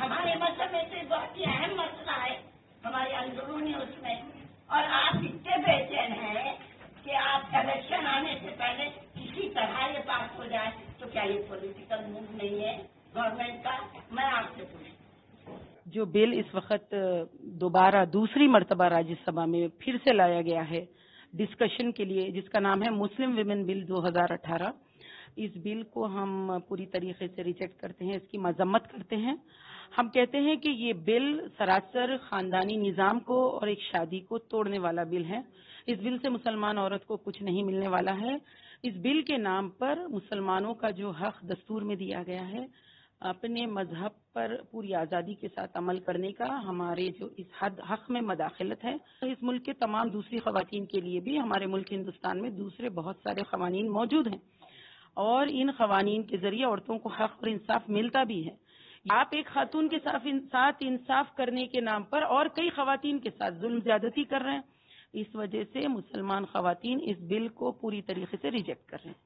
ہمارے مذہب میں سے بہت ہی اہم مسئلہ ہے ہمارے اندرونی اس میں، اور آپ اتنے بے چین ہیں کہ آپ الیکشن آنے سے پہلے اسی طرح یہ پاس ہو جائے، تو کیا یہ پولیٹیکل موو نہیں ہے گورنمنٹ کا؟ میں آپ سے پوچھوں۔ جو بل اس وقت دوبارہ دوسری مرتبہ راجیہ سبھا میں پھر سے لایا گیا ہے ڈسکشن کے لیے، جس کا نام ہے مسلم ویمن بل 2018، اس بل کو ہم پوری طریقے سے ریجیکٹ کرتے ہیں، اس کی مذمت کرتے ہیں۔ ہم کہتے ہیں کہ یہ بل سراسر خاندانی نظام کو اور ایک شادی کو توڑنے والا بل ہے۔ اس بل سے مسلمان عورت کو کچھ نہیں ملنے والا ہے۔ اس بل کے نام پر مسلمانوں کا جو حق دستور میں دیا گیا ہے اپنے مذہب پر پوری آزادی کے ساتھ عمل کرنے کا، ہمارے جو اس حق میں مداخلت ہے، اس ملک کے تمام دوسری خواتین کے لیے بھی ہمارے ملک ہندوستان میں دوسرے بہت سارے قوانین موجود ہیں، اور ان قوانین کے ذریعے عورتوں کو حق اور انصاف ملتا بھی ہے۔ آپ ایک خاتون کے ساتھ انصاف کرنے کے نام پر اور کئی خواتین کے ساتھ ظلم زیادتی کر رہے ہیں۔ اس وجہ سے مسلمان خواتین اس بل کو پوری طریقے سے ریجیکٹ کر رہے ہیں۔